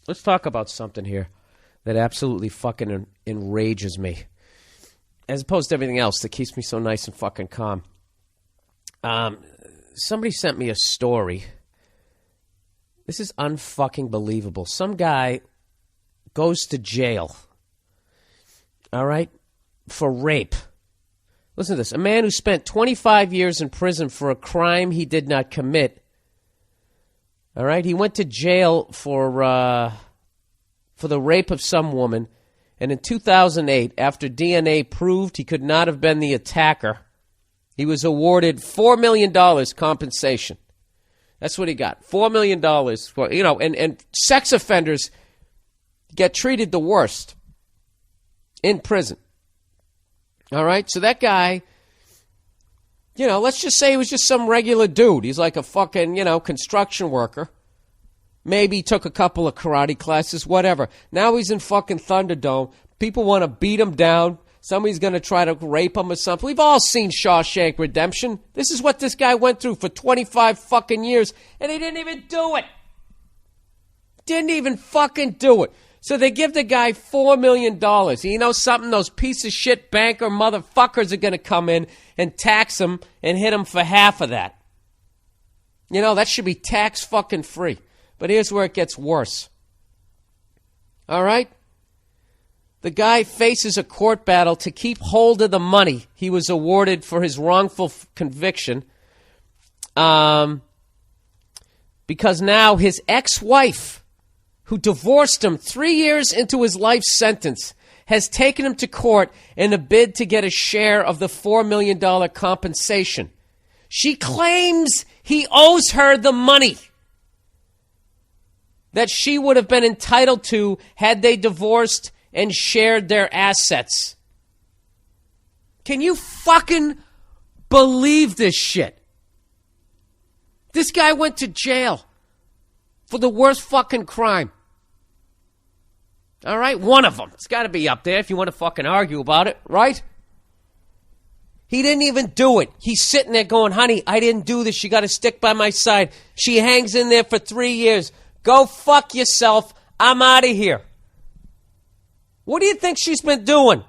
Let's talk about something here that absolutely fucking enrages me, as opposed to everything else that keeps me so nice and fucking calm. Somebody sent me a story. This is unfucking believable. Some guy goes to jail, all right, for rape. Listen to this. A man who spent 25 years in prison for a crime he did not commit. All right, he went to jail for the rape of some woman, and in 2008, after DNA proved he could not have been the attacker, he was awarded $4 million compensation. That's what he got, $4 million for, and sex offenders get treated the worst in prison. All right, so that guy, let's just say he was just some regular dude. He's like a fucking, construction worker. Maybe he took a couple of karate classes, whatever. Now he's in fucking Thunderdome. People want to beat him down. Somebody's going to try to rape him or something. We've all seen Shawshank Redemption. This is what this guy went through for 25 fucking years, and he didn't even do it. Didn't even fucking do it. So they give the guy $4 million. You know something? Those piece of shit banker motherfuckers are going to come in and tax him and hit him for half of that. That should be tax fucking free. But here's where it gets worse. All right? The guy faces a court battle to keep hold of the money he was awarded for his wrongful conviction, because now his ex-wife, who divorced him 3 years into his life sentence, has taken him to court in a bid to get a share of the $4 million compensation. She claims he owes her the money that she would have been entitled to had they divorced and shared their assets. Can you fucking believe this shit? This guy went to jail for the worst fucking crime. All right, one of them. It's got to be up there if you want to fucking argue about it, right? He didn't even do it. He's sitting there going, honey, I didn't do this. You got to stick by my side. She hangs in there for 3 years. Go fuck yourself. I'm out of here. What do you think she's been doing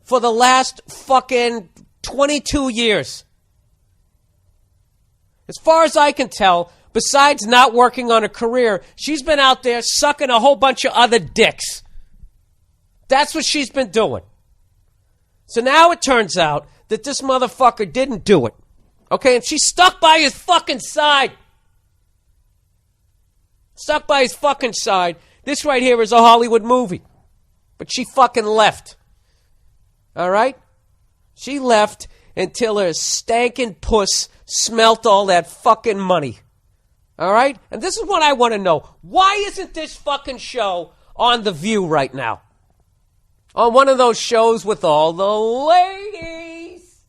for the last fucking 22 years? As far as I can tell, besides not working on a career, she's been out there sucking a whole bunch of other dicks. That's what she's been doing. So now it turns out that this motherfucker didn't do it. Okay, and she's stuck by his fucking side. Stuck by his fucking side. This right here is a Hollywood movie. But she fucking left. All right? She left until her stankin' puss smelt all that fucking money. All right? And this is what I want to know. Why isn't this fucking show on The View right now? On one of those shows with all the ladies.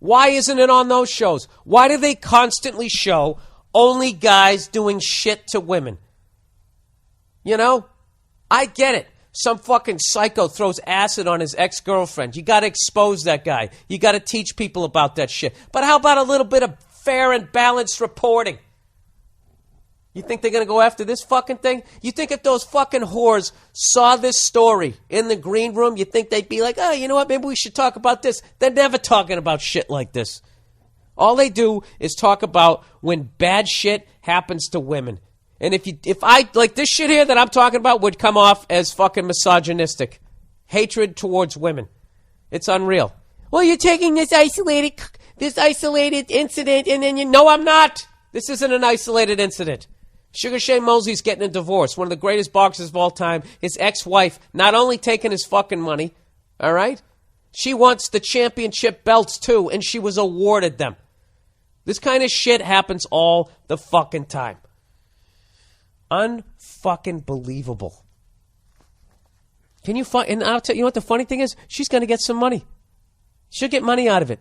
Why isn't it on those shows? Why do they constantly show only guys doing shit to women? I get it. Some fucking psycho throws acid on his ex-girlfriend. You got to expose that guy. You got to teach people about that shit. But how about a little bit of fair and balanced reporting? You think they're going to go after this fucking thing? You think if those fucking whores saw this story in the green room, you think they'd be like, oh, you know what, maybe we should talk about this? They're never talking about shit like this. All they do is talk about when bad shit happens to women. And if I, like this shit here that I'm talking about would come off as fucking misogynistic. Hatred towards women. It's unreal. Well, you're taking this isolated incident and then no, I'm not. This isn't an isolated incident. Sugar Shane Mosley's getting a divorce. One of the greatest boxers of all time. His ex-wife not only taking his fucking money, all right? She wants the championship belts too, and she was awarded them. This kind of shit happens all the fucking time. Unfucking believable. Can you and I'll tell you what the funny thing is? She's going to get some money. She'll get money out of it.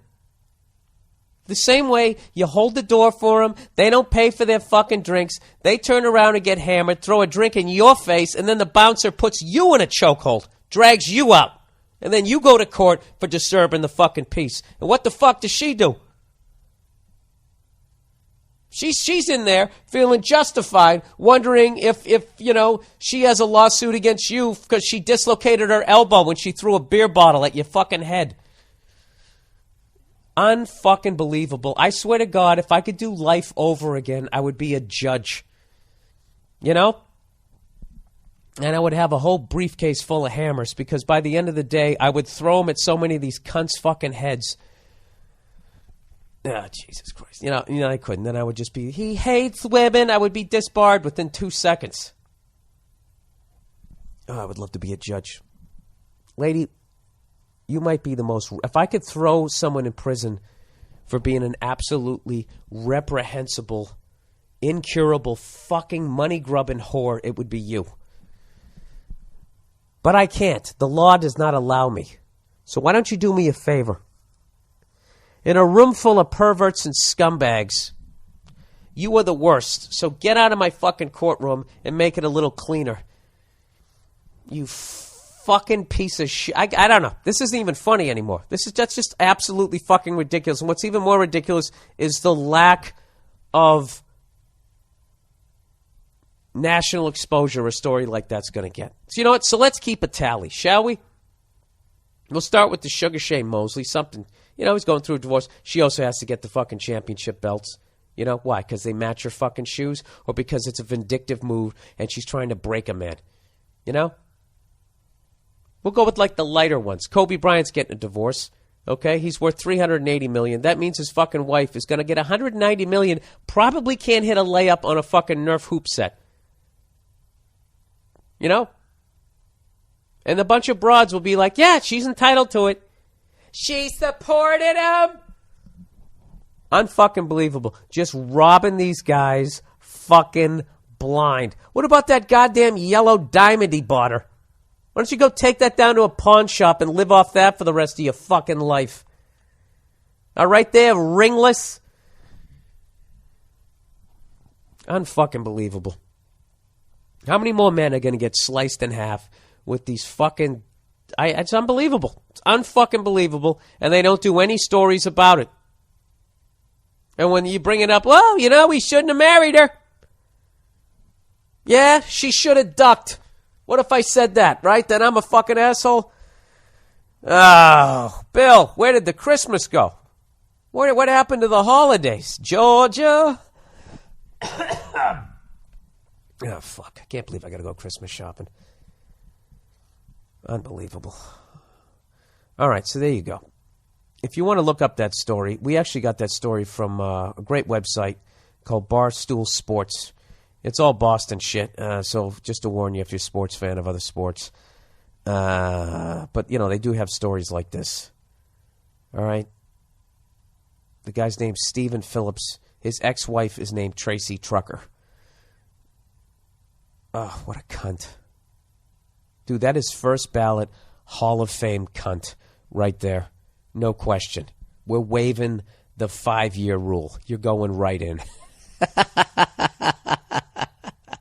The same way you hold the door for them, they don't pay for their fucking drinks, they turn around and get hammered, throw a drink in your face, and then the bouncer puts you in a chokehold, drags you out, and then you go to court for disturbing the fucking peace. And what the fuck does she do? She's in there feeling justified, wondering if she has a lawsuit against you because she dislocated her elbow when she threw a beer bottle at your fucking head. Unfucking believable. I swear to God, if I could do life over again, I would be a judge. And I would have a whole briefcase full of hammers because by the end of the day, I would throw them at so many of these cunts' fucking heads. Oh, Jesus Christ. I couldn't. Then I would just be, he hates women. I would be disbarred within 2 seconds. Oh, I would love to be a judge. Lady, you might be the most... If I could throw someone in prison for being an absolutely reprehensible, incurable, fucking money-grubbing whore, it would be you. But I can't. The law does not allow me. So why don't you do me a favor? In a room full of perverts and scumbags, you are the worst. So get out of my fucking courtroom and make it a little cleaner. You fucking piece of shit. I don't know. This isn't even funny anymore. That's just absolutely fucking ridiculous. And what's even more ridiculous is the lack of national exposure a story like that's going to get. So you know what? So let's keep a tally, shall we? We'll start with the Sugar Shane Mosley. Something, he's going through a divorce. She also has to get the fucking championship belts. Why? Because they match her fucking shoes? Or because it's a vindictive move and she's trying to break a man? We'll go with like the lighter ones. Kobe Bryant's getting a divorce. Okay? He's worth $380 million. That means his fucking wife is going to get $190 million. Probably can't hit a layup on a fucking Nerf hoop set. And a bunch of broads will be like, yeah, she's entitled to it. She supported him. Unfucking believable. Just robbing these guys fucking blind. What about that goddamn yellow diamond he bought her? Why don't you go take that down to a pawn shop and live off that for the rest of your fucking life? All right there, ringless. Unfucking believable. How many more men are going to get sliced in half with these fucking... It's unbelievable. It's unfucking believable. And they don't do any stories about it. And when you bring it up, well, we shouldn't have married her. Yeah, she should have ducked. What if I said that, right? Then I'm a fucking asshole? Oh, Bill, where did the Christmas go? What happened to the holidays? Georgia? Oh, fuck. I can't believe I got to go Christmas shopping. Unbelievable. All right, so there you go. If you want to look up that story, we actually got that story from a great website called Barstool Sports. It's all Boston shit, so just to warn you if you're a sports fan of other sports. But, they do have stories like this. All right? The guy's name's Stephen Phillips. His ex-wife is named Tracy Trucker. Oh, what a cunt. Dude, that is first ballot Hall of Fame cunt right there. No question. We're waiving the 5-year rule. You're going right in.